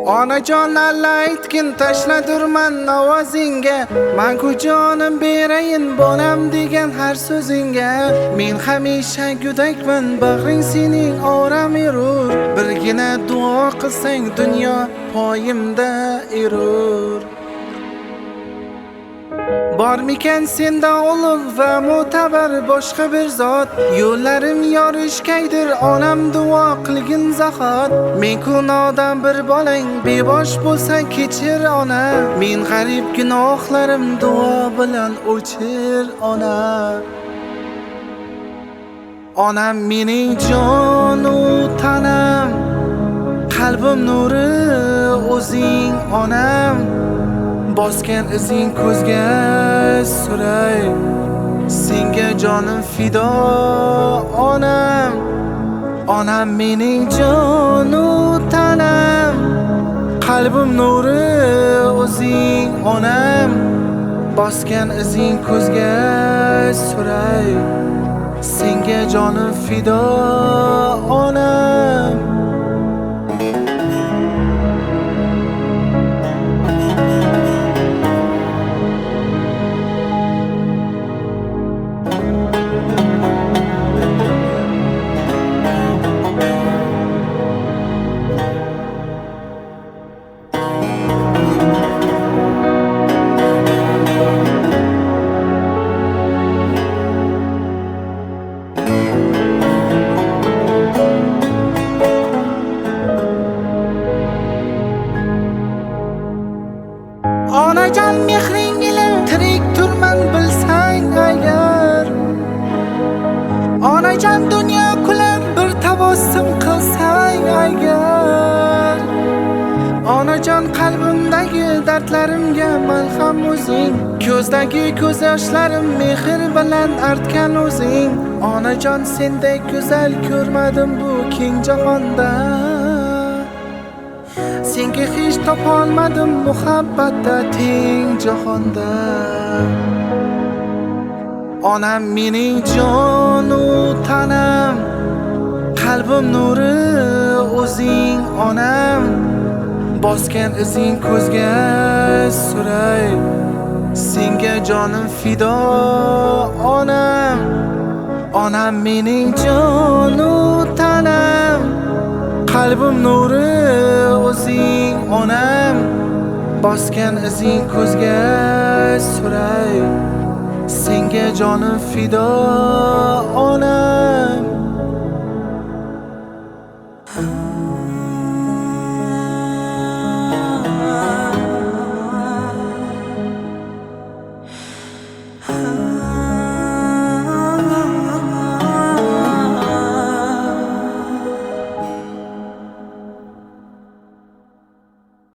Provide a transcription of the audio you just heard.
Onajon alla aytgin tashladirman ovozingga, men-ku jonim berayin bolam degan har so'zingga. Men hamisha gudakman, bag'ring sening oram erur. Birgina duo qilsang dunyo poyimda erur. Bormikan senda ulug' va mo'tabar boshqa bir zot? Yo'llarim yorishgaydir onam duo qilgin zahot. Men-ku nodon bir bolang, bebosh bo'lsa kechir ona. Men g'arib gunohlarim duo bilan o'chir ona. Onam mening jonu tanam, qalbim nuri o'zing onam. Bosgan izing ko'zga suray, senga jonim fido onam. Onam mening jonu tanam, qalbim nuri o'zing onam. Bosgan izing ko'zga suray, senga jonim fido onam. Onajon mehring bilan tirik turman bilsang agar. Onajon dunyo kulib bir tabassum qilsang agar. Onajon qalbimdagi dardlarimga malham o'zing, ko'zdagi ko'z yoshlarim mehr bilan artgan o'zing. Onajon sendek go'zal ko'rmadim bu keng jahonda. Senga hech topolmadim muhabbatda teng jahonda. Onam mening jonu tanam, qalbim nuri o'zing onam. Bosgan izing ko'zga suray, senga jonim fido onam. Onam mening jonu tanam, qalbim nuri o'zing onam. Bosgan izing ko'zga suray, senga jonim fido onam.